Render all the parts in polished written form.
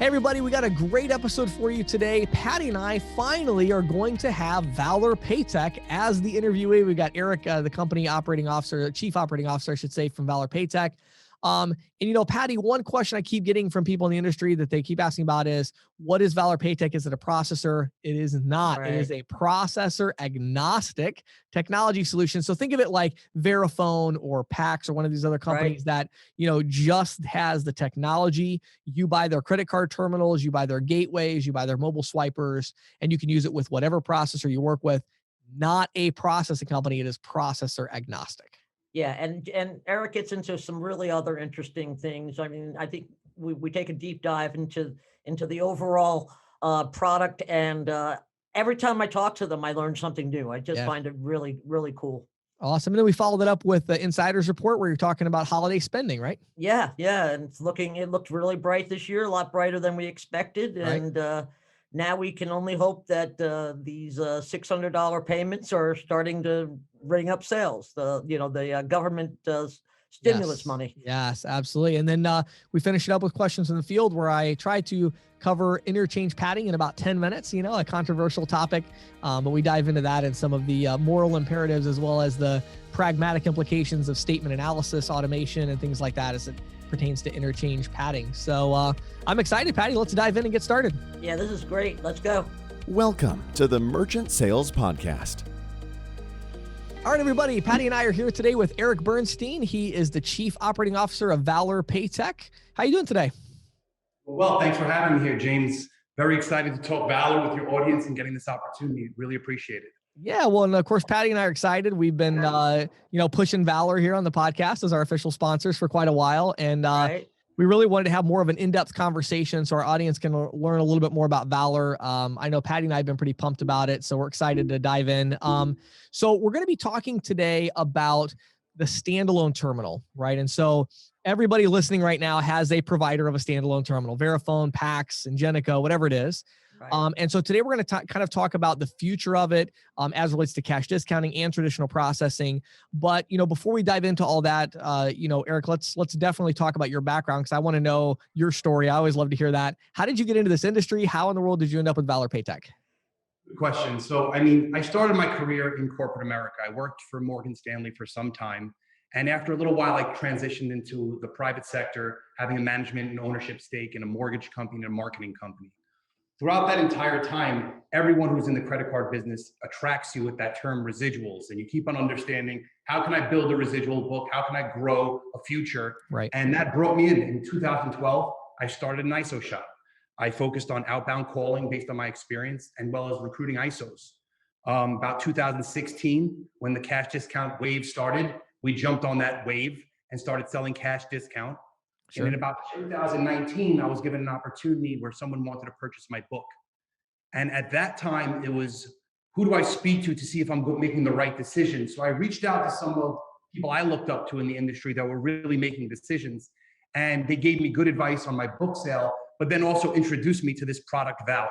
Hey everybody, we got a great episode for you today. Patty and I finally are going to have Valor Paytech as the interviewee. We got Eric, the company operating officer, chief operating officer, I should say, from Valor Paytech. And Patty, one question I keep getting from people in the industry that they keep asking about is, what is Valor Paytech? Is it a processor? It is not. Right. It is a processor agnostic technology solution. So think of it like Verifone or Pax or one of these other companies that, just has the technology. You buy their credit card terminals, you buy their gateways, you buy their mobile swipers, and you can use it with whatever processor you work with. Not a processing company. It is processor agnostic. Yeah, and Eric gets into some really other interesting things. I mean, I think we take a deep dive into the overall product, and every time I talk to them, I learn something new. I just find it really, really cool. Awesome. And then we followed it up with the Insider's Report where you're talking about holiday spending, right? Yeah. And it looked really bright this year, a lot brighter than we expected. Right. And now we can only hope that these $600 payments are starting to ring up sales. The government stimulus money. Yes, absolutely. And then we finish it up with questions in the field where I try to cover interchange padding in about 10 minutes, a controversial topic, but we dive into that and some of the moral imperatives as well as the pragmatic implications of statement analysis, automation, and things like that as it pertains to interchange padding. So I'm excited, Patty. Let's dive in and get started. Yeah, this is great. Let's go. Welcome to the Merchant Sales Podcast. All right, everybody. Patty and I are here today with Eric Bernstein. He is the Chief Operating Officer of Valor Paytech. How are you doing today? Well, thanks for having me here, James. Very excited to talk Valor with your audience and getting this opportunity. Really appreciate it. Yeah, well, and of course, Patty and I are excited. We've been, pushing Valor here on the podcast as our official sponsors for quite a while. And we really wanted to have more of an in-depth conversation so our audience can learn a little bit more about Valor. I know Patty and I have been pretty pumped about it, so we're excited to dive in. So we're going to be talking today about the standalone terminal, right? And so everybody listening right now has a provider of a standalone terminal, Verifone, Pax, Ingenico, whatever it is. Right. And so today we're going to kind of talk about the future of it as relates to cash discounting and traditional processing. But, before we dive into all that, Eric, let's definitely talk about your background because I want to know your story. I always love to hear that. How did you get into this industry? How in the world did you end up with Valor Paytech? Good question. So, I started my career in corporate America. I worked for Morgan Stanley for some time. And after a little while, I transitioned into the private sector, having a management and ownership stake in a mortgage company and a marketing company. Throughout that entire time, everyone who's in the credit card business attracts you with that term residuals. And you keep on understanding, how can I build a residual book? How can I grow a future? Right. And that brought me in 2012, I started an ISO shop. I focused on outbound calling based on my experience and well as recruiting ISOs. About 2016, when the cash discount wave started, we jumped on that wave and started selling cash discount. Sure. And in about 2019, I was given an opportunity where someone wanted to purchase my book. And at that time, it was, who do I speak to see if I'm making the right decision? So I reached out to some of people I looked up to in the industry that were really making decisions. And they gave me good advice on my book sale, but then also introduced me to this product, Valor.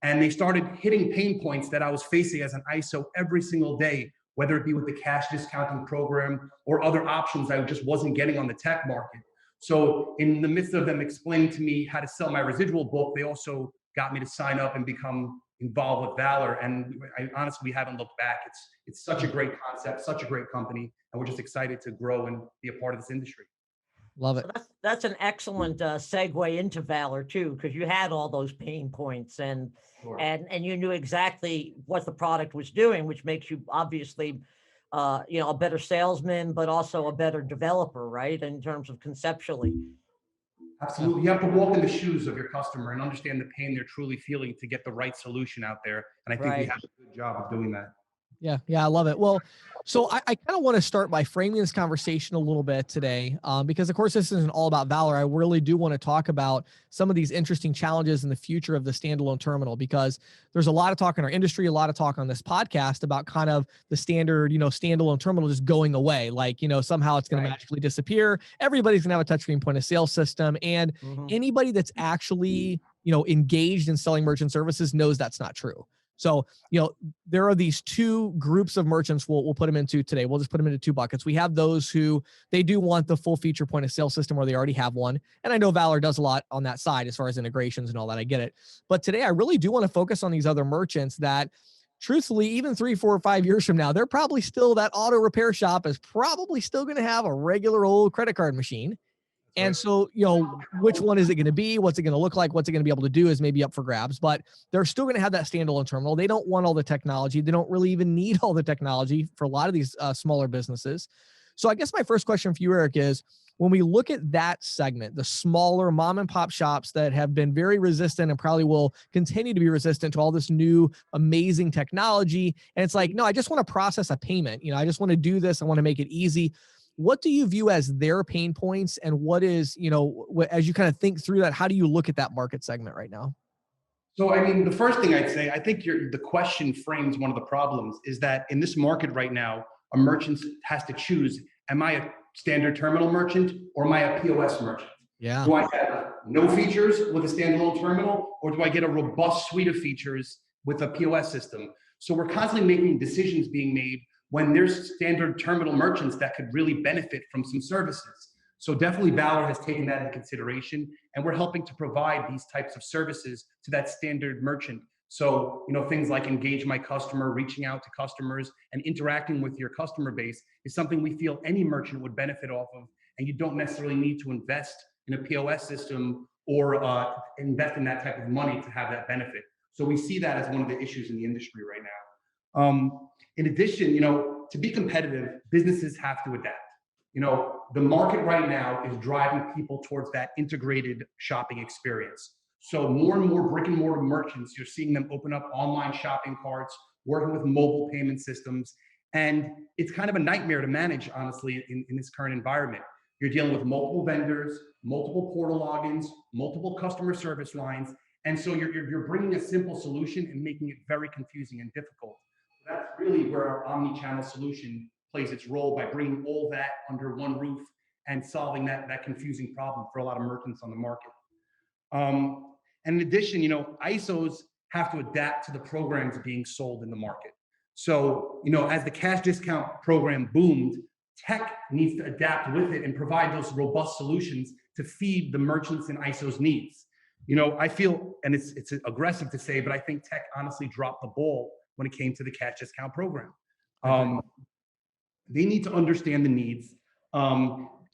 And they started hitting pain points that I was facing as an ISO every single day, whether it be with the cash discounting program or other options I just wasn't getting on the tech market. So in the midst of them explaining to me how to sell my residual book, they also got me to sign up and become involved with Valor. And honestly, we haven't looked back. It's such a great concept, such a great company, and we're just excited to grow and be a part of this industry. Love it. So that's an excellent segue into Valor too, because you had all those pain points and you knew exactly what the product was doing, which makes you obviously a better salesman, but also a better developer, right? In terms of conceptually. Absolutely. You have to walk in the shoes of your customer and understand the pain they're truly feeling to get the right solution out there. And I think we have a good job of doing that. Yeah, I love it. Well, so I kind of want to start by framing this conversation a little bit today, because of course this isn't all about Valor. I really do want to talk about some of these interesting challenges in the future of the standalone terminal, because there's a lot of talk in our industry, a lot of talk on this podcast about kind of the standard, standalone terminal just going away. Like, somehow it's going to magically disappear. Everybody's going to have a touchscreen point of sale system. And anybody that's actually, engaged in selling merchant services knows that's not true. So, there are these two groups of merchants we'll put them into today. We'll just put them into two buckets. We have those who they do want the full feature point of sale system, or they already have one. And I know Valor does a lot on that side as far as integrations and all that. I get it. But today I really do want to focus on these other merchants that, truthfully, even 3, 4, or 5 years from now, they're probably still, that auto repair shop is probably still going to have a regular old credit card machine. And so, which one is it going to be? What's it going to look like? What's it going to be able to do is maybe up for grabs, but they're still going to have that standalone terminal. They don't want all the technology. They don't really even need all the technology for a lot of these smaller businesses. So I guess my first question for you, Eric, is when we look at that segment, the smaller mom and pop shops that have been very resistant and probably will continue to be resistant to all this new amazing technology. And it's like, no, I just want to process a payment. I just want to do this. I want to make it easy. What do you view as their pain points, and what is, as you kind of think through that, how do you look at that market segment right now? So, I mean, the first thing I'd say, I think the question frames one of the problems, is that in this market right now, a merchant has to choose, am I a standard terminal merchant or am I a POS merchant? Yeah. Do I have no features with a standalone terminal, or do I get a robust suite of features with a POS system? So we're constantly making decisions being made when there's standard terminal merchants that could really benefit from some services. So definitely Valor has taken that into consideration, and we're helping to provide these types of services to that standard merchant. So, things like Engage My Customer, reaching out to customers and interacting with your customer base is something we feel any merchant would benefit off of. And you don't necessarily need to invest in a POS system or invest in that type of money to have that benefit. So we see that as one of the issues in the industry right now. In addition, to be competitive, businesses have to adapt. The market right now is driving people towards that integrated shopping experience. So more and more brick and mortar merchants, you're seeing them open up online shopping carts, working with mobile payment systems. And it's kind of a nightmare to manage, honestly, in this current environment. You're dealing with multiple vendors, multiple portal logins, multiple customer service lines. And so you're bringing a simple solution and making it very confusing and difficult. That's really where our Omnichannel solution plays its role, by bringing all that under one roof and solving that confusing problem for a lot of merchants on the market. And in addition, ISOs have to adapt to the programs being sold in the market. So, as the cash discount program boomed, tech needs to adapt with it and provide those robust solutions to feed the merchants and ISOs' needs. I feel, and it's aggressive to say, but I think tech honestly dropped the ball when it came to the cash discount program. They need to understand the needs.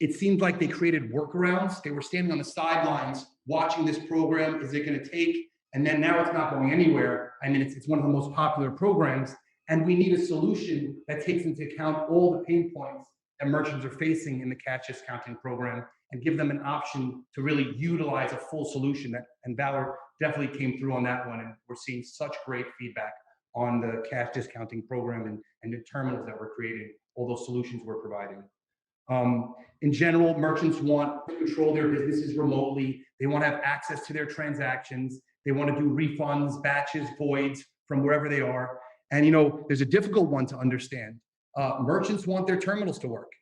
It seems like they created workarounds. They were standing on the sidelines watching this program. Is it going to take? And then now it's not going anywhere. I mean, it's one of the most popular programs. And we need a solution that takes into account all the pain points that merchants are facing in the cash discounting program, and give them an option to really utilize a full solution. And Valor definitely came through on that one. And we're seeing such great feedback on the cash discounting program and the terminals that we're creating, all those solutions we're providing. In general, merchants want to control their businesses remotely. They want to have access to their transactions. They want to do refunds, batches, voids from wherever they are. And there's a difficult one to understand. Merchants want their terminals to work.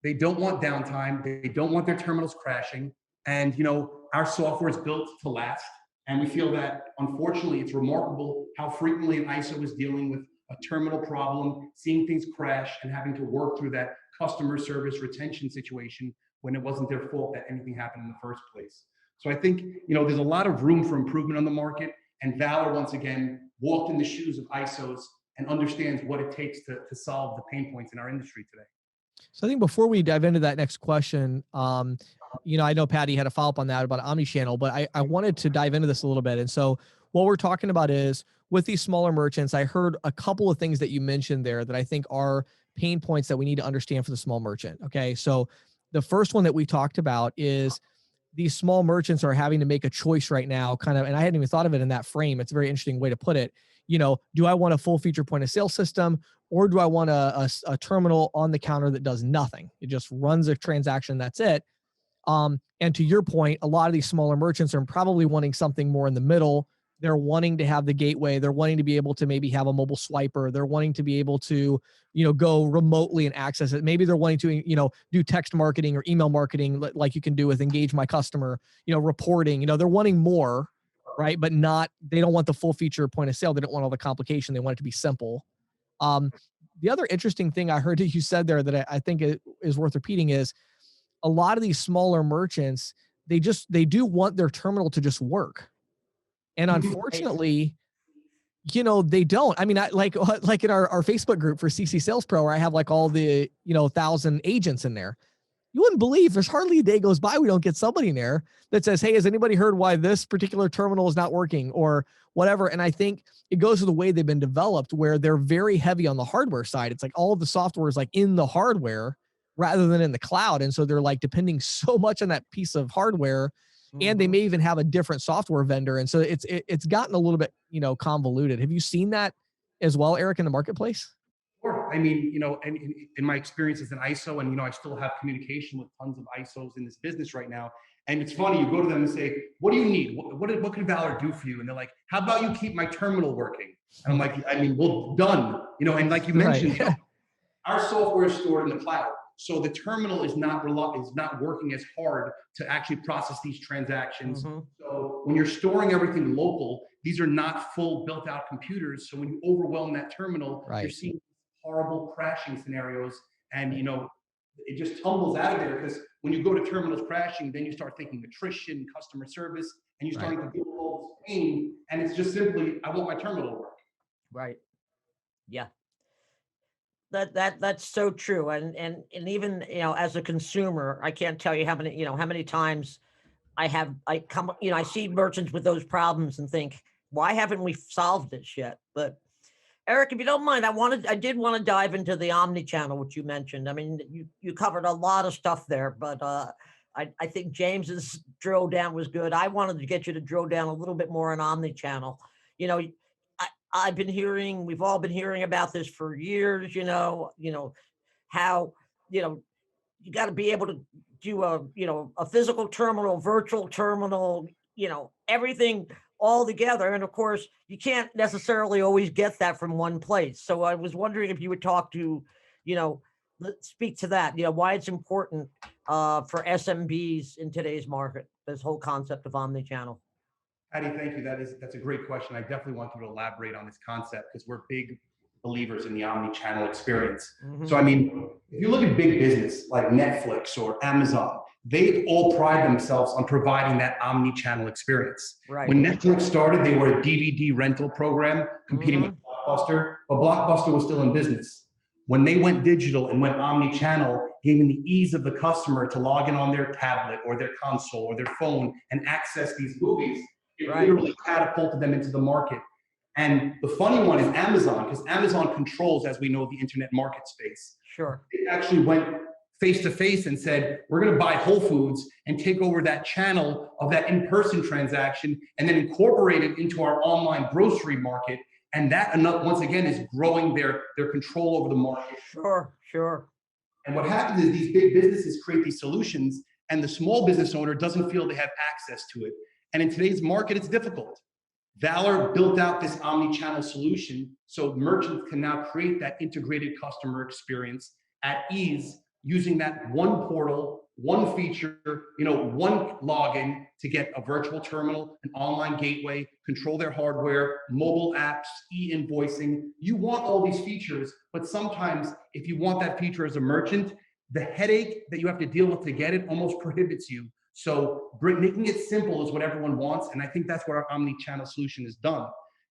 They don't want downtime. They don't want their terminals crashing. And our software is built to last. And we feel that, unfortunately, it's remarkable how frequently an ISO is dealing with a terminal problem, seeing things crash, and having to work through that customer service retention situation when it wasn't their fault that anything happened in the first place. So I think, there's a lot of room for improvement on the market. And Valor, once again, walked in the shoes of ISOs and understands what it takes to solve the pain points in our industry today. So I think before we dive into that next question, I know Patty had a follow-up on that about Omnichannel, but I wanted to dive into this a little bit. And so what we're talking about is, with these smaller merchants, I heard a couple of things that you mentioned there that I think are pain points that we need to understand for the small merchant. Okay. So the first one that we talked about is these small merchants are having to make a choice right now, kind of, and I hadn't even thought of it in that frame. It's a very interesting way to put it. Do I want a full feature point of sale system, or do I want a terminal on the counter that does nothing? It just runs a transaction. That's it. And to your point, a lot of these smaller merchants are probably wanting something more in the middle. They're wanting to have the gateway. They're wanting to be able to maybe have a mobile swiper. They're wanting to be able to, go remotely and access it. Maybe they're wanting to, do text marketing or email marketing like you can do with Engage My Customer, reporting. They're wanting more. right? But they don't want the full feature point of sale. They don't want all the complication. They want it to be simple. The other interesting thing I heard that you said there that I think is worth repeating is a lot of these smaller merchants, they do want their terminal to just work. And unfortunately, they don't. I mean, like in our Facebook group for CC Sales Pro, where I have like all the, 1,000 agents in there. You wouldn't believe there's hardly a day goes by we don't get somebody in there that says, hey, has anybody heard why this particular terminal is not working or whatever? And I think it goes to the way they've been developed, where they're very heavy on the hardware side. It's like all of the software is like in the hardware rather than in the cloud. And so they're like depending so much on that piece of hardware, and they may even have a different software vendor. And so it's gotten a little bit, convoluted. Have you seen that as well, Eric, in the marketplace? Sure. I mean, and in my experience as an ISO, and, I still have communication with tons of ISOs in this business right now. And it's funny, you go to them and say, what do you need? What can Valor do for you? And they're like, how about you keep my terminal working? And I'm like, I mean, well, done, and like you mentioned, right. Our software is stored in the cloud. So the terminal is not working as hard to actually process these transactions. So when you're storing everything local, these are not full built out computers. So when you overwhelm that terminal, you're seeing horrible crashing scenarios, and it just tumbles out of there, because when you go to terminals crashing, then you start thinking attrition, customer service, and you're starting to feel all this pain, and it's just simply, I want my terminal to work. Right. Yeah. That's so true. And even, as a consumer, I can't tell you how many times I come, I see merchants with those problems and think, why haven't we solved this yet? But Eric, if you don't mind, I did want to dive into the Omnichannel, which you mentioned. I mean, you covered a lot of stuff there, but I think James's drill down was good. I wanted to get you to drill down a little bit more on Omnichannel. We've all been hearing about this for years, how, you got to be able to do a physical terminal, virtual terminal, everything all together. And of course, you can't necessarily always get that from one place. So I was wondering if you would talk to, speak to that, why it's important for SMBs in today's market, this whole concept of omnichannel. Patty, thank you. That's a great question. I definitely want you to elaborate on this concept, because we're big believers in the omni-channel experience. So, I mean, if you look at big business like Netflix or Amazon, they all pride themselves on providing that omni-channel experience. Right. When Netflix started, they were a DVD rental program competing with Blockbuster, but Blockbuster was still in business. When they went digital and went omni-channel, giving the ease of the customer to log in on their tablet or their console or their phone and access these movies, it literally catapulted them into the market. And the funny one is Amazon, because Amazon controls, as we know, the internet market space. Sure. It actually went face to face and said, we're going to buy Whole Foods and take over that channel of that in-person transaction and then incorporate it into our online grocery market. And that, once again, is growing their control over the market. Sure. And what happens is these big businesses create these solutions, and the small business owner doesn't feel they have access to it. And in today's market, it's difficult. Valor built out this omni-channel solution so merchants can now create that integrated customer experience at ease, using that one portal, one feature, one login to get a virtual terminal, an online gateway, control their hardware, mobile apps, e-invoicing. You want all these features, but sometimes if you want that feature as a merchant, the headache that you have to deal with to get it almost prohibits you. So making it simple is what everyone wants. And I think that's what our omni-channel solution has done.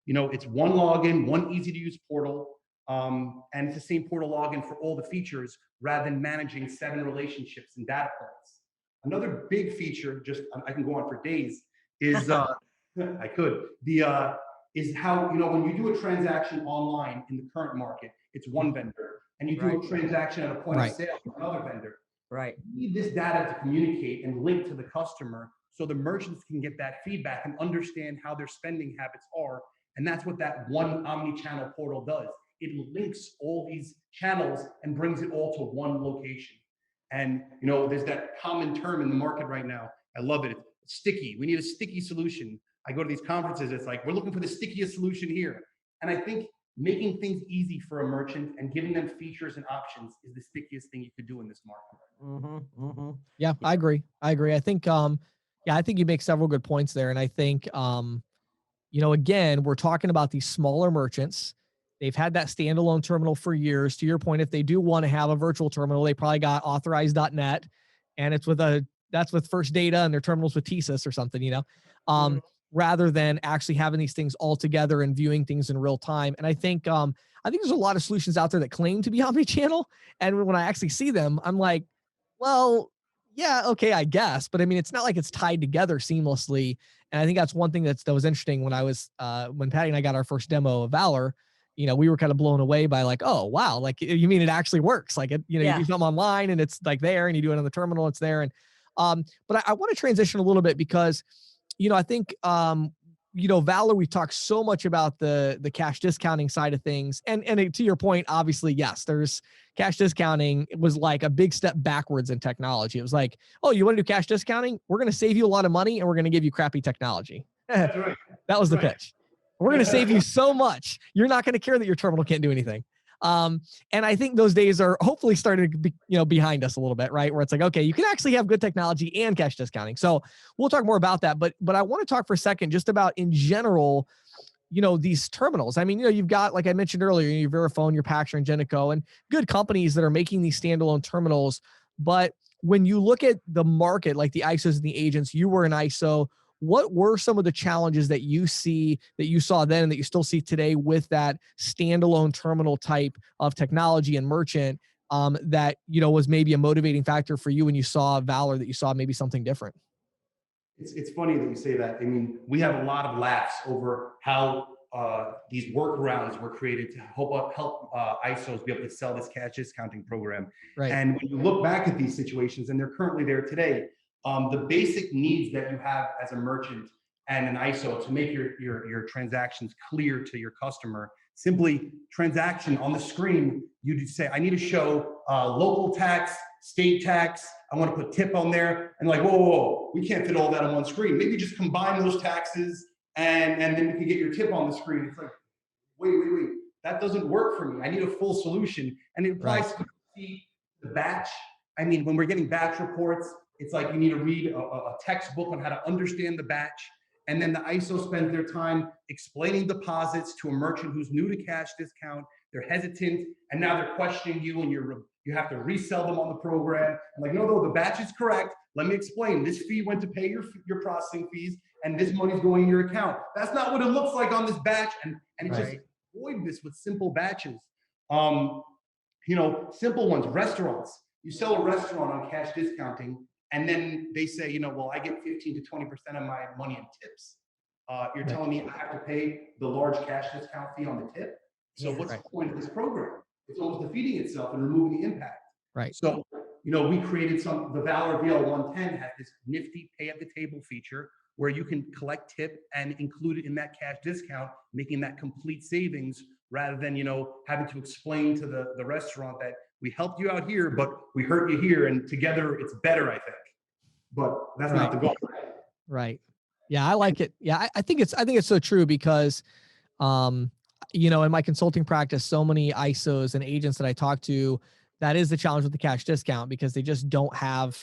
It's one login, one easy to use portal, and it's the same portal login for all the features rather than managing 7 relationships and data points. Another big feature, I can go on for days, is is how, when you do a transaction online in the current market, it's one vendor, and you do a transaction at a point of sale with another vendor. Right. You need this data to communicate and link to the customer so the merchants can get that feedback and understand how their spending habits are. And that's what that one omni-channel portal does. It links all these channels and brings it all to one location. And there's that common term in the market right now. I love it. It's sticky. We need a sticky solution. I go to these conferences, it's like, we're looking for the stickiest solution here. And I think making things easy for a merchant and giving them features and options is the stickiest thing you could do in this market. Yeah, I agree. I think, I think you make several good points there. And I think, again, we're talking about these smaller merchants. They've had that standalone terminal for years. To your point, if they do want to have a virtual terminal, they probably got authorized.net, and that's with First Data, and their terminals with TSYS or something, rather than actually having these things all together and viewing things in real time. And I think there's a lot of solutions out there that claim to be omnichannel. And when I actually see them, I'm like, well, yeah, okay, I guess. But I mean, it's not like it's tied together seamlessly. And I think that's one thing that was interesting when when Patty and I got our first demo of Valor. We were kind of blown away by like, oh wow, like you mean it actually works? Like you do something online and it's like there, and you do it on the terminal, it's there. And but I want to transition a little bit because I think Valor, we talked so much about the cash discounting side of things, and to your point, obviously, yes, there's cash discounting. It was like a big step backwards in technology. It was like, oh, you want to do cash discounting? We're going to save you a lot of money, and we're going to give you crappy technology. That's right. That was the pitch. We're going to save you so much. You're not going to care that your terminal can't do anything. And I think those days are hopefully starting to be, behind us a little bit, right? Where it's like, okay, you can actually have good technology and cash discounting. So we'll talk more about that. But I want to talk for a second just about in general, these terminals. I mean, you've got, like I mentioned earlier, your Verifone, your Paxer, and Ingenico, and good companies that are making these standalone terminals. But when you look at the market, like the ISOs and the agents, you were an ISO. What were some of the challenges that you saw then and that you still see today with that standalone terminal type of technology and merchant that, was maybe a motivating factor for you when you saw Valor, that you saw maybe something different? It's funny that you say that. I mean, we have a lot of laughs over how these workarounds were created to help ISOs be able to sell this cash discounting program. Right. And when you look back at these situations, and they're currently there today, the basic needs that you have as a merchant and an ISO to make your transactions clear to your customer, simply transaction on the screen, you say, I need to show local tax, state tax, I want to put tip on there, and like, whoa, we can't fit all that on one screen. Maybe just combine those taxes and then you can get your tip on the screen. It's like, wait, that doesn't work for me. I need a full solution. And it applies to the batch. I mean, when we're getting batch reports, it's like you need to read a textbook on how to understand the batch. And then the ISO spends their time explaining deposits to a merchant who's new to cash discount. They're hesitant, and now they're questioning you, and you have to resell them on the program. And like, no, the batch is correct. Let me explain. This fee went to pay your processing fees, and this money's going in your account. That's not what it looks like on this batch. And it's just avoid this with simple batches. Simple ones, restaurants. You sell a restaurant on cash discounting, and then they say, well, I get 15 to 20% of my money in tips. You're telling me I have to pay the large cash discount fee on the tip? So what's the point of this program? It's almost defeating itself and removing the impact. Right. So, we created the Valor VL110 has this nifty pay at the table feature where you can collect tip and include it in that cash discount, making that complete savings rather than, having to explain to the restaurant that we helped you out here, but we hurt you here, and together it's better, I think. But that's not the goal. Right. Yeah, I like it. Yeah, I think it's so true because, in my consulting practice, so many ISOs and agents that I talk to, that is the challenge with the cash discount because they just don't have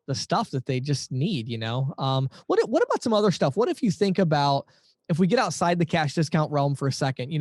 the stuff that they just need. What about some other stuff? What if you think about, if we get outside the cash discount realm for a second,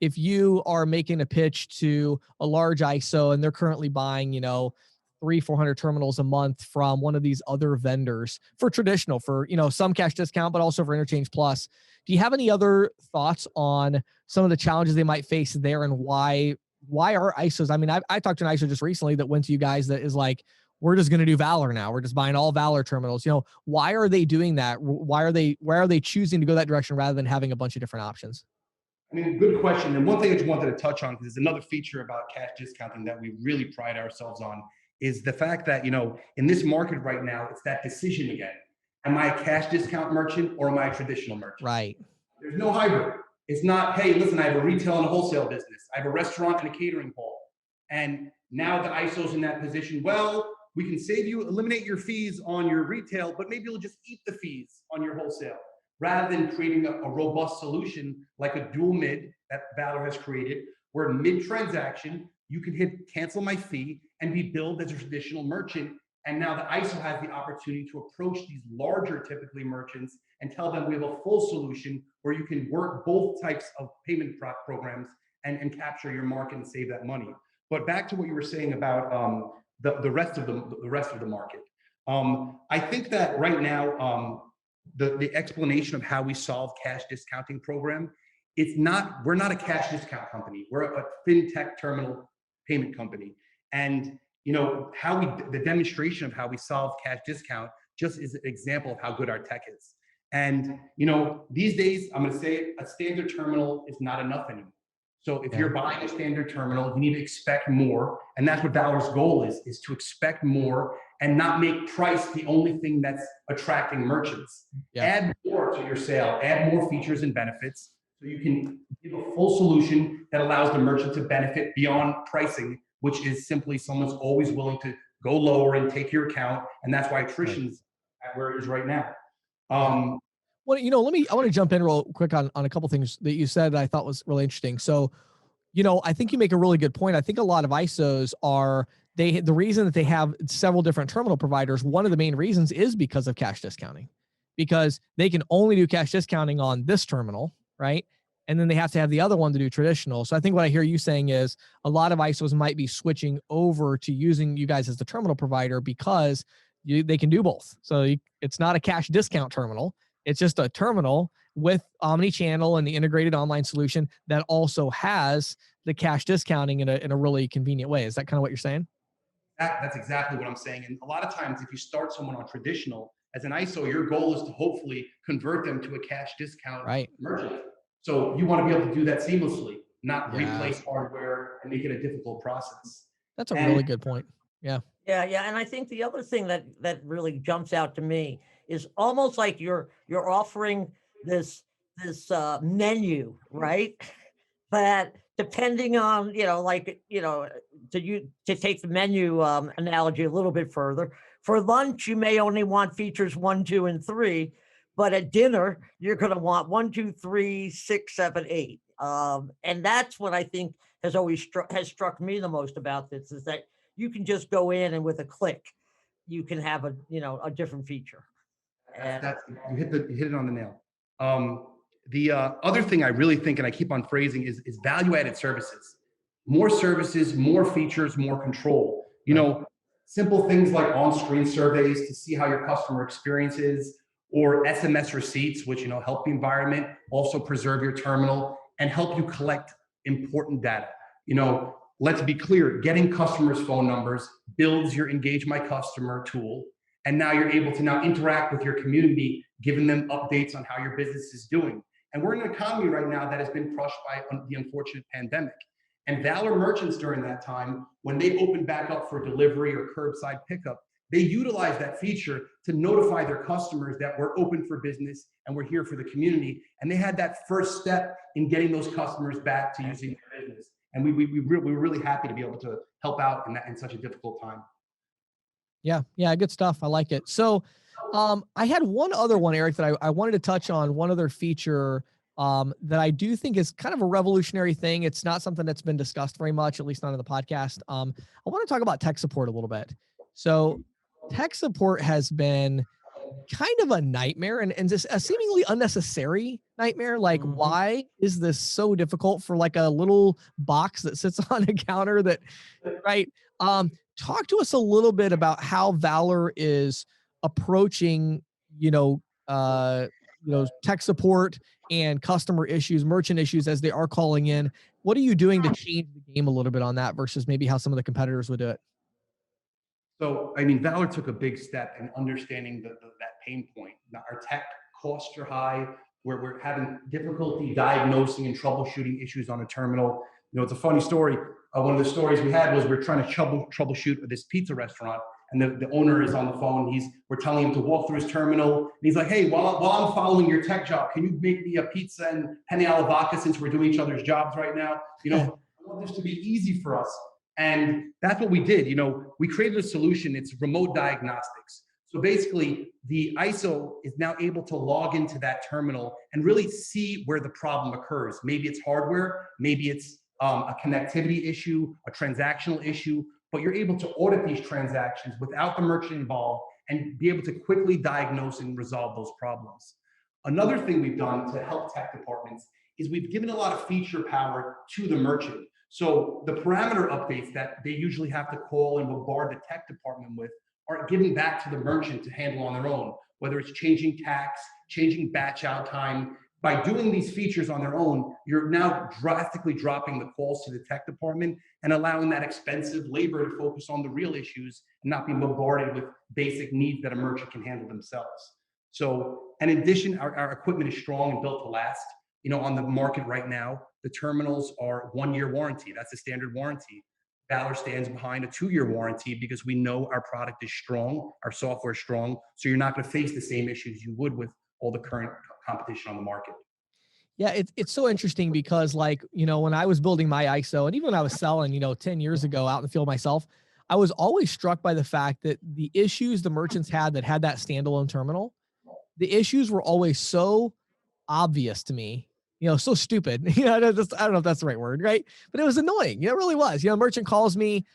if you are making a pitch to a large ISO and they're currently buying, 300-400 terminals a month from one of these other vendors for traditional, for, some cash discount, but also for Interchange Plus. Do you have any other thoughts on some of the challenges they might face there and why are ISOs? I mean, I talked to an ISO just recently that went to you guys that is like, we're just going to do Valor now. We're just buying all Valor terminals. Why are they doing that? Why are they choosing to go that direction rather than having a bunch of different options? I mean, good question. And one thing I just wanted to touch on, because there's another feature about cash discounting that we really pride ourselves on, is the fact that, in this market right now, it's that decision again. Am I a cash discount merchant or am I a traditional merchant? Right. There's no hybrid. It's not, hey, listen, I have a retail and a wholesale business. I have a restaurant and a catering hall. And now the ISO's in that position. Well, we can save you, eliminate your fees on your retail, but maybe you'll just eat the fees on your wholesale, rather than creating a robust solution like a dual mid that Valor has created, where mid-transaction, you can hit cancel my fee and be billed as a traditional merchant And now the ISO has the opportunity to approach these larger, typically merchants, and tell them we have a full solution where you can work both types of payment programs and capture your market and save that money. But back to what you were saying about the rest of the market. I think that right now, the explanation of how we solve cash discounting program, we're not a cash discount company. We're a fintech terminal payment company. And the demonstration of how we solve cash discount just is an example of how good our tech is. And these days, I'm going to say it, a standard terminal is not enough anymore. So if you're buying a standard terminal, you need to expect more. And that's what Valor's goal is to expect more and not make price the only thing that's attracting merchants. Yeah. Add more to your sale, add more features and benefits so you can give a full solution that allows the merchant to benefit beyond pricing, which is simply someone's always willing to go lower and take your account. And that's why attrition's at where it is right now. Well, I want to jump in real quick on a couple things that you said that I thought was really interesting. So, I think you make a really good point. I think a lot of ISOs the reason that they have several different terminal providers, one of the main reasons is because of cash discounting, because they can only do cash discounting on this terminal, right? And then they have to have the other one to do traditional. So I think what I hear you saying is a lot of ISOs might be switching over to using you guys as the terminal provider because they can do both. So it's not a cash discount terminal. It's just a terminal with Omnichannel and the integrated online solution that also has the cash discounting in a really convenient way. Is that kind of what you're saying? That's exactly what I'm saying. And a lot of times, if you start someone on traditional, as an ISO, your goal is to hopefully convert them to a cash discount merchant. So you want to be able to do that seamlessly, not replace hardware and make it a difficult process. That's a really good point. Yeah. Yeah. And I think the other thing that really jumps out to me is almost like you're offering this menu, right? But depending on, to take the menu analogy a little bit further, for lunch, you may only want features 1, 2, and 3, but at dinner, you're going to want 1, 2, 3, 6, 7, 8. And that's what I think has always struck me the most about this is that you can just go in and with a click, you can have a different feature. You hit it on the nail. The other thing I really think, and I keep on phrasing, is value-added services. More services, more features, more control. Simple things like on-screen surveys to see how your customer experience is, or SMS receipts, which help the environment, also preserve your terminal, and help you collect important data. Let's be clear, getting customers' phone numbers builds your Engage My Customer tool. And now you're able to now interact with your community, giving them updates on how your business is doing. And we're in an economy right now that has been crushed by the unfortunate pandemic. And Valor merchants during that time, when they opened back up for delivery or curbside pickup, they utilized that feature to notify their customers that we're open for business and we're here for the community. And they had that first step in getting those customers back to using their business. And we're really happy to be able to help out in such a difficult time. Yeah, good stuff. I like it. So I had one other one, Eric, that I wanted to touch on, one other feature that I do think is kind of a revolutionary thing. It's not something that's been discussed very much, at least not in the podcast. I want to talk about tech support a little bit. So tech support has been kind of a nightmare and just a seemingly unnecessary nightmare. Like, why is this so difficult for like a little box that sits on a counter that, right? Talk to us a little bit about how Valor is approaching, tech support and customer issues, merchant issues as they are calling in. What are you doing to change the game a little bit on that versus maybe how some of the competitors would do it? So, Valor took a big step in understanding that pain point. Now, our tech costs are high, where we're having difficulty diagnosing and troubleshooting issues on a terminal. It's a funny story. One of the stories we had was we're trying to troubleshoot this pizza restaurant, and the owner is on the phone. We're telling him to walk through his terminal, and he's like, "Hey, while I'm following your tech job, can you make me a pizza and penne alla vodka since we're doing each other's jobs right now? I want this to be easy for us." And that's what we did. We created a solution. It's remote diagnostics. So basically, the ISO is now able to log into that terminal and really see where the problem occurs. Maybe it's hardware, maybe it's a connectivity issue, a transactional issue, but you're able to audit these transactions without the merchant involved and be able to quickly diagnose and resolve those problems. Another thing we've done to help tech departments is we've given a lot of feature power to the merchant. So the parameter updates that they usually have to call and bombard the tech department with are given back to the merchant to handle on their own, whether it's changing tax, changing batch out time. By doing these features on their own, you're now drastically dropping the calls to the tech department and allowing that expensive labor to focus on the real issues and not be bombarded with basic needs that a merchant can handle themselves. So, in addition, our equipment is strong and built to last. You know, on the market right now, the terminals are 1-year warranty. That's a standard warranty. Valor stands behind a 2-year warranty because we know our product is strong, our software is strong, so you're not going to face the same issues you would with all the current competition on the market. Yeah, it's so interesting because, like, you know, when I was building my ISO, and even when I was selling, you know, 10 years ago out in the field myself, I was always struck by the fact that the issues the merchants had that had that standalone terminal, the issues were always so obvious to me, you know, so stupid. You know, I don't know if that's the right word, right? But it was annoying. You know, it really was. You know, a merchant calls me,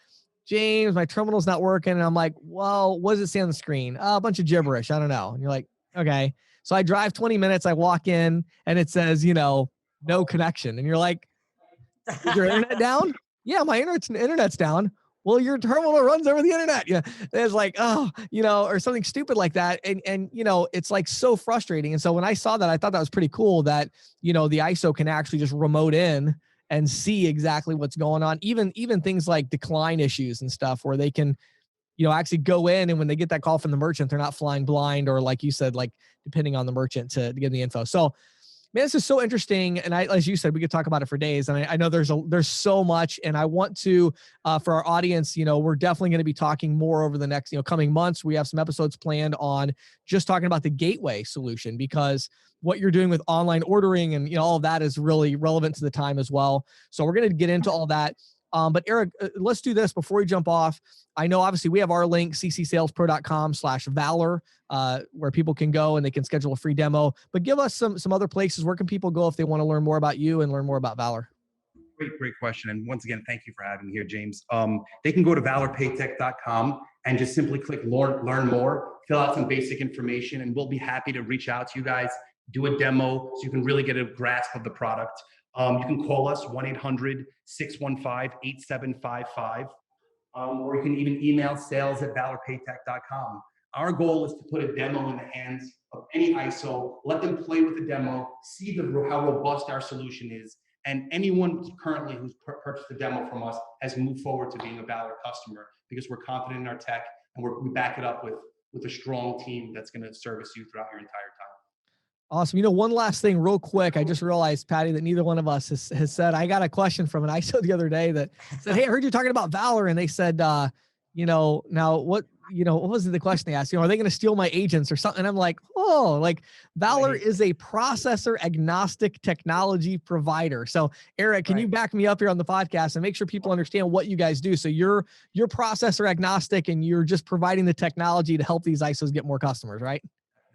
James, my terminal's not working. And I'm like, well, what does it say on the screen? A bunch of gibberish. I don't know. And you're like, okay. So I drive 20 minutes, I walk in and it says, you know, no connection. And you're like, is your internet down? Yeah, my internet's down. Well, your terminal runs over the internet. Yeah. It's like, oh, you know, or something stupid like that. And, you know, it's like so frustrating. And so when I saw that, I thought that was pretty cool that, you know, the ISO can actually just remote in and see exactly what's going on. Even things like decline issues and stuff where they can, you know, actually go in, and when they get that call from the merchant, they're not flying blind, or like you said, like depending on the merchant to get the info. So, man, this is so interesting. And as you said, we could talk about it for days. And I know there's so much, and I want to, for our audience, you know, we're definitely going to be talking more over the next, you know, coming months. We have some episodes planned on just talking about the gateway solution, because what you're doing with online ordering and, you know, all of that is really relevant to the time as well. So we're going to get into all that. But Eric, let's do this before we jump off. I know obviously we have our link, ccsalespro.com/valor, where people can go and they can schedule a free demo, but give us some other places. Where can people go if they want to learn more about you and learn more about Valor? Great question. And once again, thank you for having me here, James. They can go to valorpaytech.com and just simply click learn more, fill out some basic information, and we'll be happy to reach out to you guys, do a demo so you can really get a grasp of the product. You can call us 1-800-615-8755, or you can even email sales@valorpaytech.com. Our goal is to put a demo in the hands of any ISO, let them play with the demo, see how robust our solution is. And anyone currently who's purchased a demo from us has moved forward to being a Valor customer, because we're confident in our tech and we back it up with a strong team that's going to service you throughout your entire time. Awesome. You know, one last thing real quick. I just realized, Patty, that neither one of us has said, I got a question from an ISO the other day that said, hey, I heard you talking about Valor. And they said, you know, now what was the question they asked? You know, are they going to steal my agents or something? And I'm like, oh, like Valor is a processor agnostic technology provider. So Eric, can you back me up here on the podcast and make sure people understand what you guys do? So you're processor agnostic and you're just providing the technology to help these ISOs get more customers, right?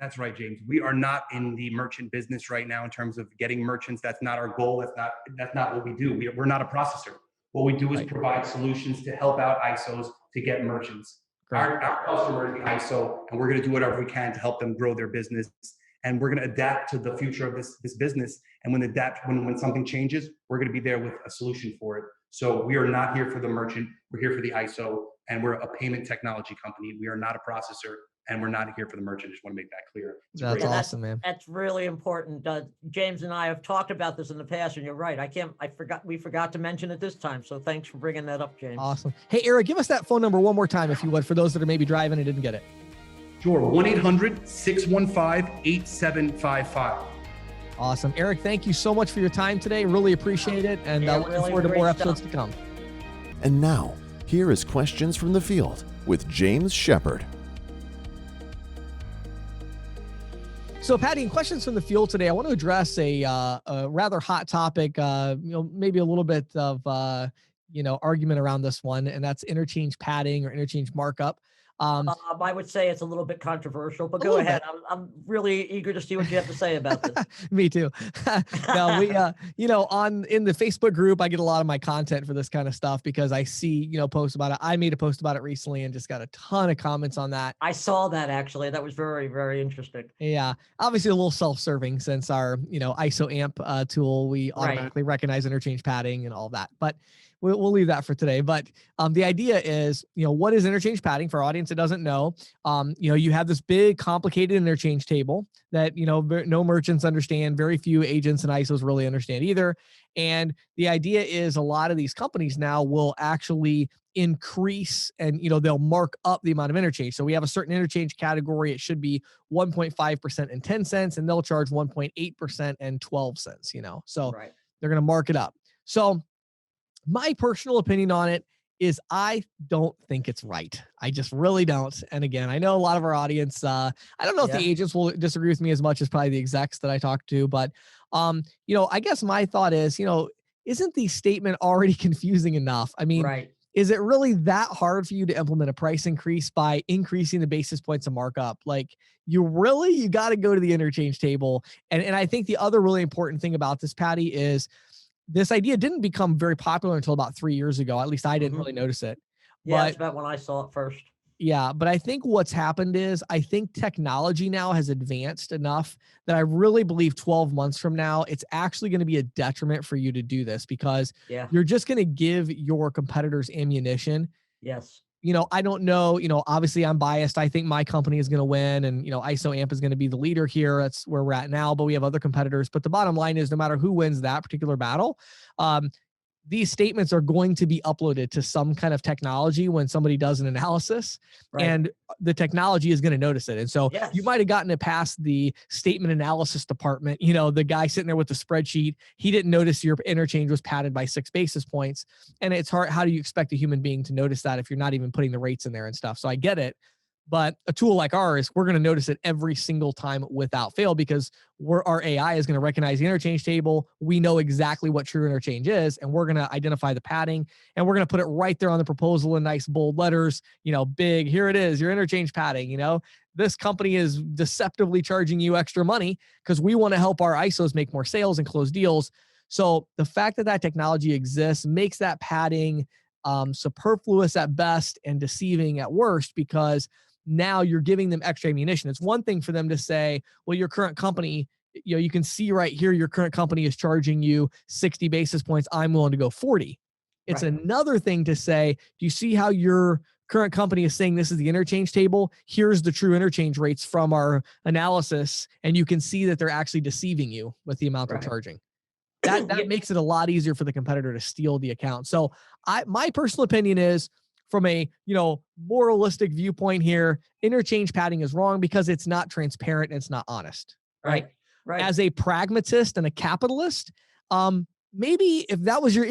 That's right, James. We are not in the merchant business right now in terms of getting merchants. That's not our goal. That's not what we do. We're not a processor. What we do is provide solutions to help out ISOs to get merchants. Our customer is the ISO, and we're going to do whatever we can to help them grow their business. And we're going to adapt to the future of this business. And when something changes, we're going to be there with a solution for it. So we are not here for the merchant. We're here for the ISO, and we're a payment technology company. We are not a processor. And we're not here for the merchant. Just want to make that clear. That's awesome, man. That's really important. James and I have talked about this in the past, and you're right. We forgot to mention it this time. So thanks for bringing that up, James. Awesome. Hey, Eric, give us that phone number one more time, if you would, for those that are maybe driving and didn't get it. Sure. 1-800-615-8755. Awesome. Eric, thank you so much for your time today. Really appreciate it. And looking forward to more episodes to come. And now, here is questions from the field with James Shepard. So, Patty, in questions from the field today, I want to address a rather hot topic, maybe a little bit of, argument around this one, and that's interchange padding or interchange markup. I would say it's a little bit controversial, but A go little ahead. bit. I'm really eager to see what you have to say about this. Me too. No, we, in the Facebook group, I get a lot of my content for this kind of stuff because I see, posts about it. I made a post about it recently and just got a ton of comments on that. I saw that actually. That was very, very interesting. Yeah. Obviously a little self-serving since our, ISO amp tool, we automatically recognize interchange padding and all that, but we'll leave that for today. But the idea is, what is interchange padding for our audience that doesn't know? You have this big complicated interchange table that, no merchants understand. Very few agents and ISOs really understand either. And the idea is a lot of these companies now will actually increase and, they'll mark up the amount of interchange. So we have a certain interchange category. It should be 1.5% and 10 cents, and they'll charge 1.8% and 12 cents, so they're going to mark it up. So my personal opinion on it is I don't think it's right. I just really don't. And again, I know a lot of our audience, I don't know if the agents will disagree with me as much as probably the execs that I talk to, but, I guess my thought is, isn't the statement already confusing enough? I mean, is it really that hard for you to implement a price increase by increasing the basis points of markup? Like you got to go to the interchange table. And I think the other really important thing about this, Patty, is this idea didn't become very popular until about 3 years ago. At least I didn't really notice it. Yeah, that's about when I saw it first. Yeah, but I think what's happened is I think technology now has advanced enough that I really believe 12 months from now, it's actually going to be a detriment for you to do this because you're just going to give your competitors ammunition. Yes. I don't know, obviously I'm biased. I think my company is going to win and, ISO AMP is going to be the leader here. That's where we're at now, but we have other competitors. But the bottom line is no matter who wins that particular battle, these statements are going to be uploaded to some kind of technology when somebody does an analysis and the technology is going to notice it. And so you might have gotten it past the statement analysis department, the guy sitting there with the spreadsheet, he didn't notice your interchange was padded by 6 basis points. And it's hard. How do you expect a human being to notice that if you're not even putting the rates in there and stuff? So I get it. But a tool like ours, we're going to notice it every single time without fail because our AI is going to recognize the interchange table. We know exactly what true interchange is, and we're going to identify the padding, and we're going to put it right there on the proposal in nice bold letters, big, here it is, your interchange padding, this company is deceptively charging you extra money because we want to help our ISOs make more sales and close deals. So the fact that technology exists makes that padding superfluous at best and deceiving at worst because now you're giving them extra ammunition. It's one thing for them to say, well, your current company, you can see right here, your current company is charging you 60 basis points. I'm willing to go 40. It's another thing to say, do you see how your current company is saying this is the interchange table? Here's the true interchange rates from our analysis. And you can see that they're actually deceiving you with the amount they're charging. That makes it a lot easier for the competitor to steal the account. So my personal opinion is, from a moralistic viewpoint here, interchange padding is wrong because it's not transparent and it's not honest. Right. As a pragmatist and a capitalist, maybe if that was your,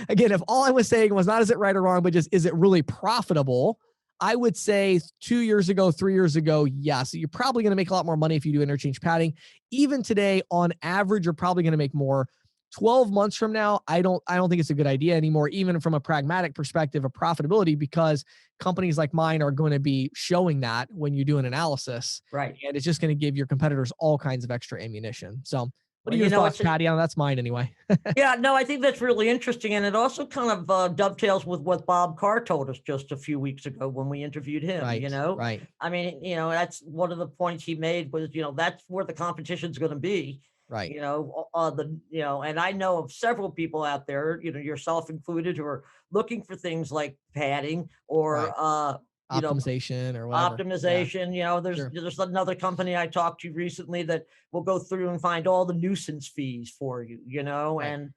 again, if all I was saying was not is it right or wrong, but just is it really profitable? I would say 2 years ago, 3 years ago, yes, you're probably going to make a lot more money if you do interchange padding. Even today, on average, you're probably going to make more. 12 months from now, I don't think it's a good idea anymore, even from a pragmatic perspective of profitability, because companies like mine are going to be showing that when you do an analysis. And it's just going to give your competitors all kinds of extra ammunition. So what are your thoughts, Patty? That's mine anyway. I think that's really interesting. And it also kind of dovetails with what Bob Carr told us just a few weeks ago when we interviewed him, I mean, that's one of the points he made was, that's where the competition's going to be. And I know of several people out there, yourself included, who are looking for things like padding or, optimization or whatever. There's another company I talked to recently that will go through and find all the nuisance fees for you, and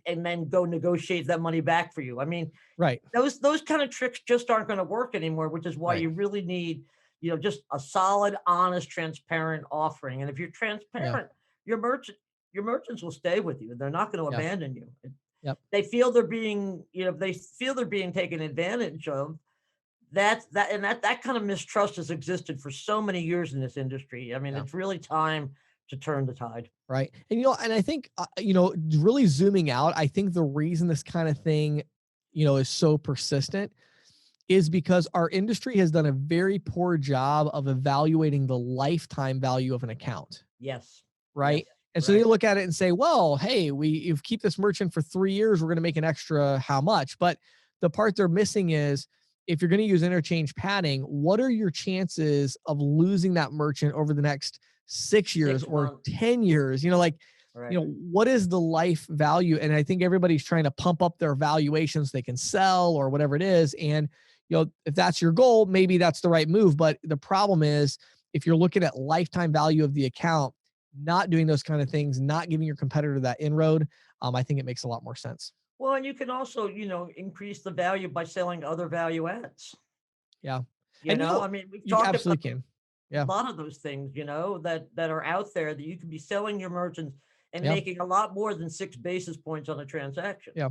then go negotiate that money back for you. I mean, those kind of tricks just aren't going to work anymore, which is why you really need just a solid, honest, transparent offering. And if you're transparent, your merchants will stay with you. They're not going to abandon you. They feel they're being, taken advantage of. That kind of mistrust has existed for so many years in this industry. I mean, it's really time to turn the tide. Right. And, and I think, really zooming out, I think the reason this kind of thing, is so persistent is because our industry has done a very poor job of evaluating the lifetime value of an account. Yes. Right. Yes. And so they look at it and say, well, hey, you keep this merchant for 3 years, we're going to make an extra how much? But the part they're missing is, if you're going to use interchange padding, what are your chances of losing that merchant over the next 6 years or 10 years? What is the life value? And I think everybody's trying to pump up their valuations they can sell or whatever it is. And, if that's your goal, maybe that's the right move. But the problem is, if you're looking at lifetime value of the account, not doing those kind of things, not giving your competitor that inroad, I think it makes a lot more sense. Well, and you can also, increase the value by selling other value adds. Yeah. I mean, we've you talked absolutely about can. Yeah. a lot of those things, that are out there that you can be selling your merchants and Yeah. making a lot more than 6 basis points on a transaction. Yeah.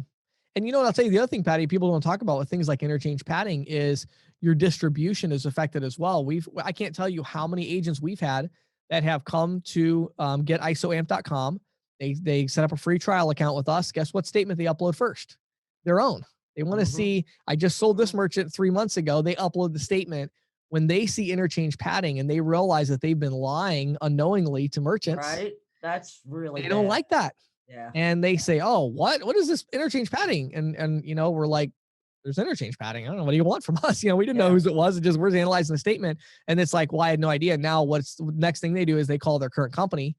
And what I'll tell you, the other thing, Patty, people don't talk about with things like interchange padding is your distribution is affected as well. I can't tell you how many agents we've had that have come to get isoamp.com. They set up a free trial account with us. Guess what statement they upload first? Their own. They want to see, I just sold this merchant 3 months ago. They upload the statement. When they see interchange padding and they realize that they've been lying unknowingly to merchants, right? That's really they don't like that. Yeah. And they say, oh, what is this interchange padding? And we're like, there's interchange padding. I don't know. What do you want from us? We didn't know whose it was. It just, we're analyzing the statement. And it's like, well, I had no idea. Now what's the next thing they do is they call their current company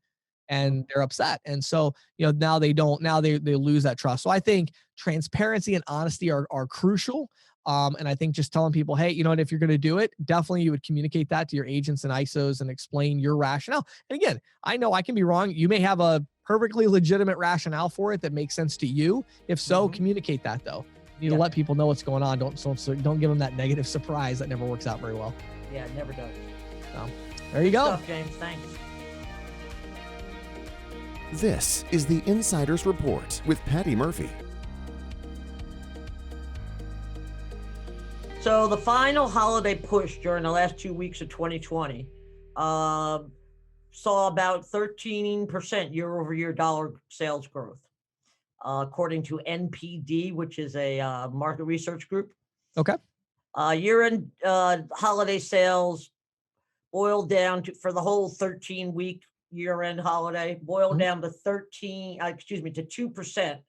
and they're upset. And so, now they lose that trust. So I think transparency and honesty are crucial. And I think just telling people, hey, if you're going to do it, definitely you would communicate that to your agents and ISOs and explain your rationale. And again, I know I can be wrong. You may have a perfectly legitimate rationale for it that makes sense to you. If so, communicate that though. You need to let people know what's going on. Don't give them that negative surprise that never works out very well. Yeah, it never does. So there you go. Good stuff, James. Thanks. This is the Insider's Report with Patty Murphy. So the final holiday push during the last 2 weeks of 2020 saw about 13% year-over-year dollar sales growth, according to NPD, which is a market research group. Okay. Year-end holiday sales boiled down to, for the whole 13-week year-end holiday, boiled down to 2%.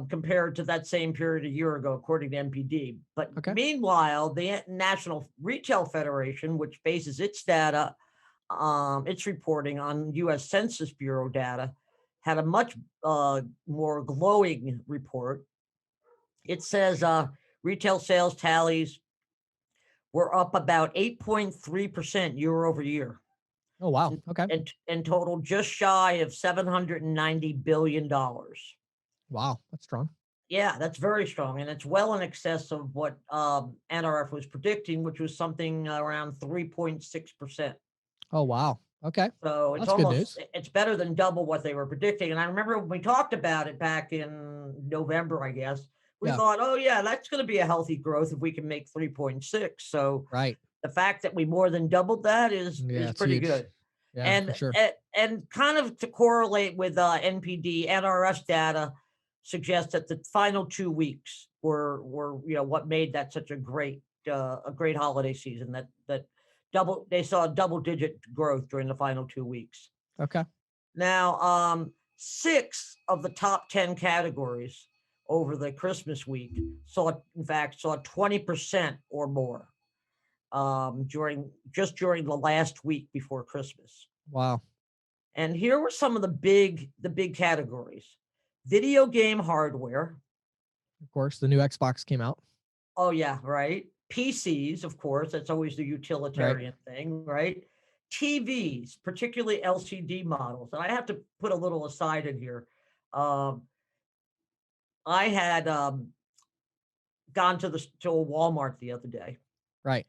Compared to that same period a year ago, according to NPD. But meanwhile, the National Retail Federation, which bases its data, its reporting on U.S. Census Bureau data, had a much more glowing report. It says retail sales tallies were up about 8.3% year over year. Oh, wow. Okay. And total just shy of $790 billion. Wow, that's strong. Yeah, that's very strong. And it's well in excess of what NRF was predicting, which was something around 3.6%. Oh, wow. Okay. So it's that's good news. It's better than double what they were predicting. And I remember when we talked about it back in November, I guess, we thought, oh, yeah, that's going to be a healthy growth if we can make 3.6. So the fact that we more than doubled that is pretty huge. Good. Yeah, for sure. And kind of to correlate with NPD, NRS data suggests that the final 2 weeks were what made that such a great holiday season. That they saw double-digit growth during the final 2 weeks. Okay. Now, 6 of the top 10 categories over the Christmas week saw 20% or more during the last week before Christmas. Wow. And here were some of the big categories. Video game hardware. Of course, the new Xbox came out. Oh, yeah, right. PCs, of course. That's always the utilitarian thing, right? TVs, particularly LCD models. And I have to put a little aside in here. I had gone to a Walmart the other day. Right.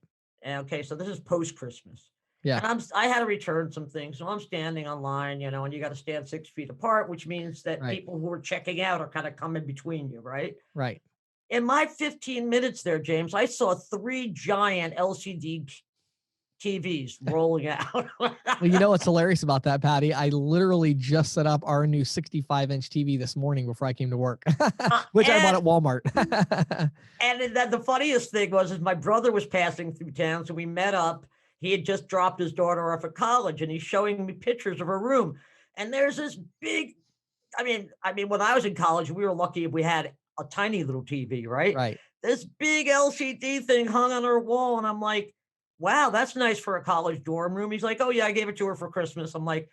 Okay, so this is post-Christmas. Yeah. And I had to return some things. So I'm standing online, and you got to stand 6 feet apart, which means that people who are checking out are kind of coming between you, right? Right. In my 15 minutes there, James, I saw 3 giant LCD TVs rolling out. Well, you know what's hilarious about that, Patty? I literally just set up our new 65-inch TV this morning before I came to work, which I bought at Walmart. And then the funniest thing was my brother was passing through town, so we met up. He had just dropped his daughter off at college, and he's showing me pictures of her room. And there's this big, I mean, when I was in college, we were lucky if we had a tiny little TV, right? Right. This big LCD thing hung on her wall, and I'm like, wow, that's nice for a college dorm room. He's like, oh yeah, I gave it to her for Christmas. I'm like,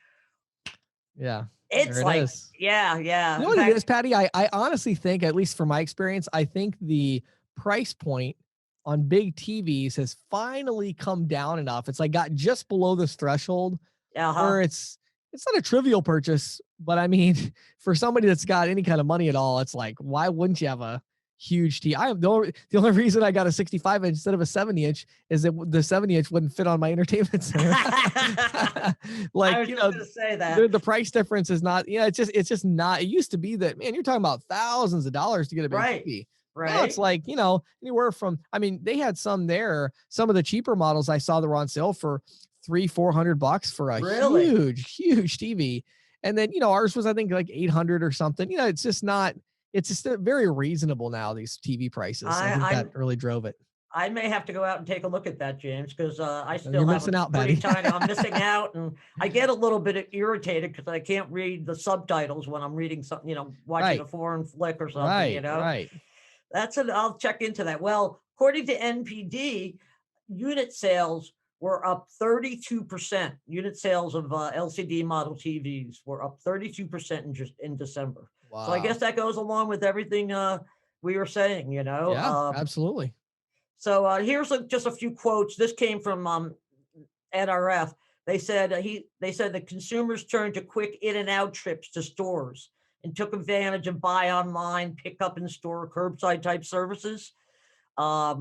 yeah, it's like, yeah. You know what it is, Patty? I honestly think, at least from my experience, I think the price point on big TVs has finally come down enough. It's like got just below this threshold where it's not a trivial purchase, but I mean, for somebody that's got any kind of money at all, it's like, why wouldn't you have a huge TV? The only reason I got a 65-inch instead of a 70-inch is that the 70-inch wouldn't fit on my entertainment center. Like, I was just gonna say that the price difference is not, it's just not. It used to be that, man, you're talking about thousands of dollars to get a big TV. Right. Now it's like, anywhere from, they had some of the cheaper models I saw that were on sale for $300-400 for a huge TV. And then, ours was, I think, like 800 or something. It's just very reasonable now, these TV prices. I think that really drove it. I may have to go out and take a look at that, James, because I still You're missing out, Patty. I'm missing out, and I get a little bit irritated because I can't read the subtitles when I'm reading something, watching a foreign flick or something, Right. I'll check into that. Well, according to NPD, unit sales were up 32%. Unit sales of LCD model TVs were up 32% in December. Wow. So I guess that goes along with everything we were saying, Yeah, absolutely. So here's just a few quotes. This came from NRF. They said the consumers turned to quick in and out trips to stores and took advantage of buy online, pick up in store, curbside type services,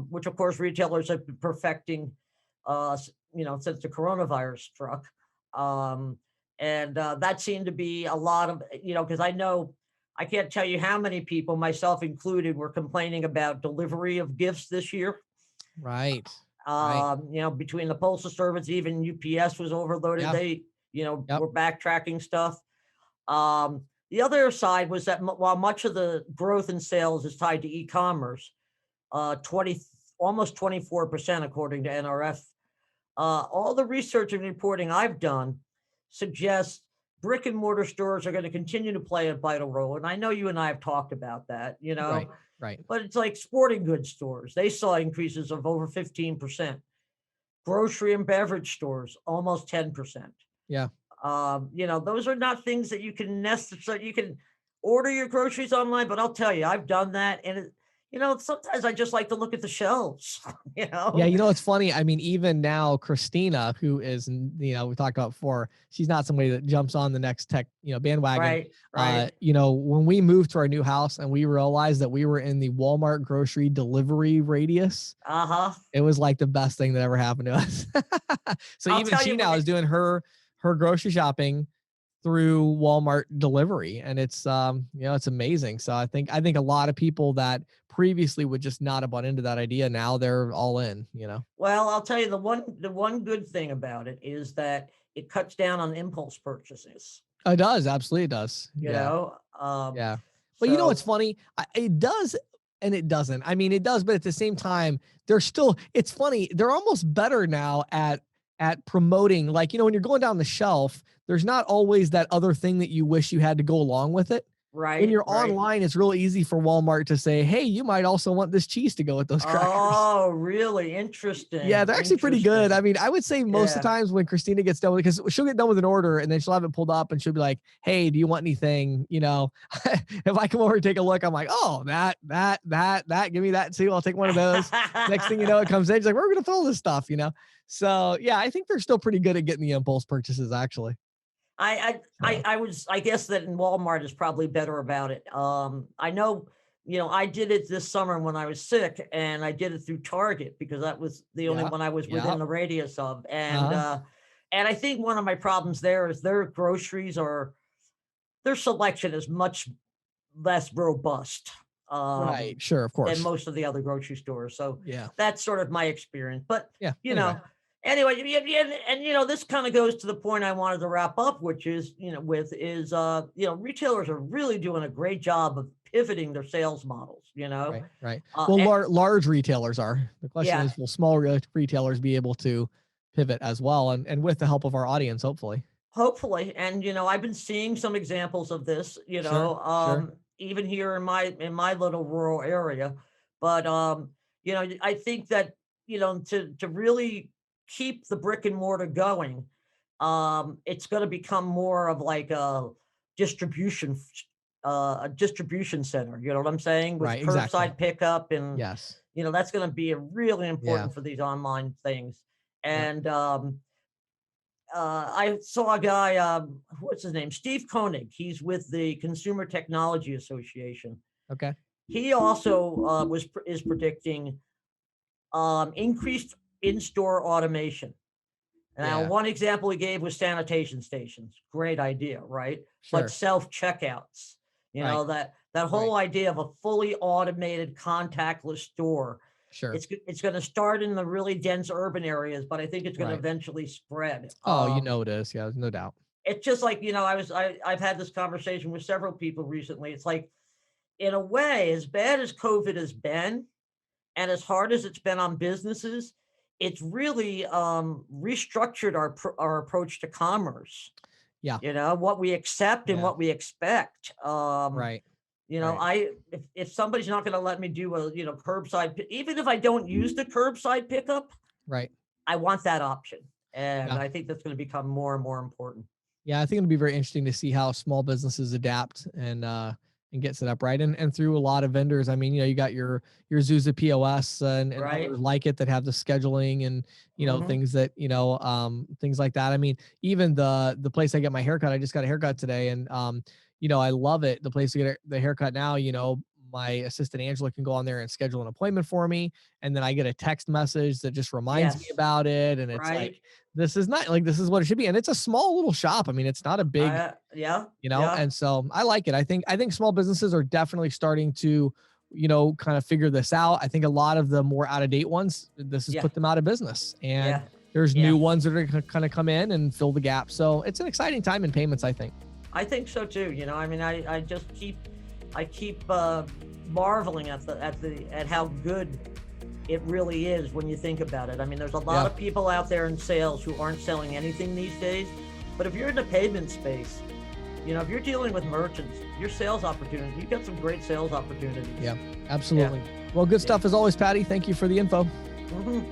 which of course retailers have been perfecting, since the coronavirus struck. And that seemed to be a lot of, because I can't tell you how many people, myself included, were complaining about delivery of gifts this year. Right. Between the postal service, even UPS was overloaded. Yep. They, were backtracking stuff. The other side was that while much of the growth in sales is tied to e-commerce, almost 24%, according to NRF, all the research and reporting I've done suggests brick and mortar stores are going to continue to play a vital role. And I know you and I have talked about that, Right. But it's like sporting goods stores. They saw increases of over 15%. Grocery and beverage stores, almost 10%. Yeah. Those are not things that you can necessarily, you can order your groceries online, but I'll tell you, I've done that. And sometimes I just like to look at the shelves, Yeah. It's funny. Even now, Christina, who is, we talked about before, she's not somebody that jumps on the next tech, bandwagon. Right. When we moved to our new house and we realized that we were in the Walmart grocery delivery radius, it was like the best thing that ever happened to us. So even she now is doing her grocery shopping through Walmart delivery, and it's it's amazing. So I think a lot of people that previously would just not have bought into that idea, now they're all in. Well, I'll tell you, the one good thing about it is that it cuts down on impulse purchases. It does, absolutely it does. Yeah. But what's funny? It does and it doesn't. It does, but at the same time, it's funny. They're almost better now at promoting, like, when you're going down the shelf, there's not always that other thing that you wish you had to go along with it. Right. When you're online, it's real easy for Walmart to say, hey, you might also want this cheese to go with those crackers. Oh, really? Interesting. Yeah, they're actually pretty good. I would say most of the times when Christina gets done with it, because she'll get done with an order and then she'll have it pulled up and she'll be like, hey, do you want anything? If I come over and take a look, I'm like, oh, that, give me that too. I'll take one of those. Next thing you know, it comes in. She's like, we're going to fill this stuff, So yeah, I think they're still pretty good at getting the impulse purchases, actually. I guess that in Walmart is probably better about it. I know, I did it this summer when I was sick, and I did it through Target because that was the only one I was within the radius of. And I think one of my problems there is their selection is much less robust. Right. Sure. Of course. Than most of the other grocery stores. So yeah, that's sort of my experience. But Anyway, and this kind of goes to the point I wanted to wrap up, which is, retailers are really doing a great job of pivoting their sales models, Right. Well, large retailers are. The question is, will small retailers be able to pivot as well, and with the help of our audience, hopefully. Hopefully. And, I've been seeing some examples of this, Sure. even here in my little rural area. But, I think that, to really keep the brick and mortar going, it's going to become more of like a distribution center. You know what I'm saying? With Right, curbside exactly. pickup, and, Yes. that's going to be really important Yeah. for these online things. Yeah. And, I saw a guy, what's his name? Steve Koenig. He's with the Consumer Technology Association. Okay. He also is predicting increased in-store automation. Now, Yeah. one example he gave was sanitation stations. Great idea, right? Sure. But self-checkouts, Right. that whole idea of a fully automated contactless store. Sure. It's going to start in the really dense urban areas, but I think it's going to Right. eventually spread. Oh, it is. Yeah, no doubt. It's just like, I've had this conversation with several people recently. It's like, in a way, as bad as COVID has been, and as hard as it's been on businesses, it's really restructured our approach to commerce. Yeah. What we accept and Yeah. what we expect. Right. Right. If somebody's not going to let me do a curbside, even if I don't use the curbside pickup, Right. I want that option, and Yeah. I think that's going to become more and more important. Yeah, I think it'll be very interesting to see how small businesses adapt and get set up right. And through a lot of vendors. I mean, you got your Zuza POS and Right. others like it that have the scheduling and Mhm. things that things like that. I mean, even the place I get my haircut, I just got a haircut today, and I love it. The place to get the haircut now, my assistant Angela can go on there and schedule an appointment for me, and then I get a text message that just reminds me Yes. about it, and it's Right. like, this is not like, this is what it should be, and it's a small little shop. I mean, it's not a big, Yeah. and so I like it. I think small businesses are definitely starting to kind of figure this out. I think a lot of the more out of date ones, this has Yeah. put them out of business, and Yeah. there's Yeah. new ones that are going to kind of come in and fill the gap. So it's an exciting time in payments, I think. I think so too. I mean, I just keep marveling at how good it really is when you think about it. I mean, there's a lot of people out there in sales who aren't selling anything these days, but if you're in the payment space, if you're dealing with merchants, your sales opportunity, you've got some great sales opportunities. Yeah, absolutely. Well, good stuff as always, Patty. Thank you for the info. Mhm.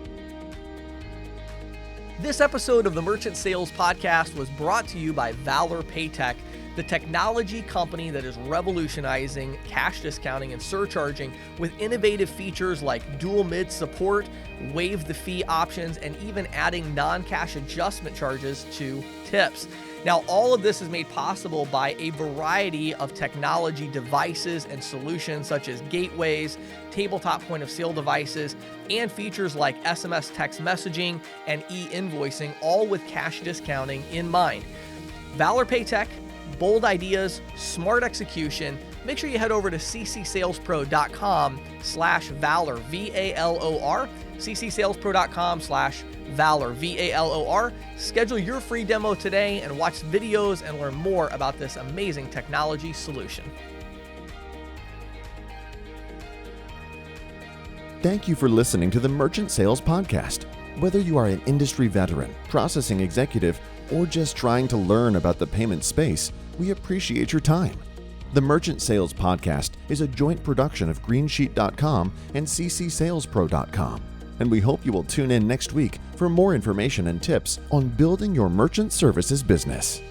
This episode of the Merchant Sales Podcast was brought to you by Valor Paytech, the technology company that is revolutionizing cash discounting and surcharging with innovative features like dual mid support, waive the fee options, and even adding non-cash adjustment charges to tips. Now, all of this is made possible by a variety of technology devices and solutions such as gateways, tabletop point of sale devices, and features like SMS text messaging and e-invoicing, all with cash discounting in mind. Valor Paytech, bold ideas, smart execution. Make sure you head over to ccsalespro.com/Valor, VALOR, ccsalespro.com/Valor, VALOR. Schedule your free demo today and watch videos and learn more about this amazing technology solution. Thank you for listening to the Merchant Sales Podcast. Whether you are an industry veteran, processing executive, or just trying to learn about the payment space, we appreciate your time. The Merchant Sales Podcast is a joint production of Greensheet.com and ccsalespro.com, and we hope you will tune in next week for more information and tips on building your merchant services business.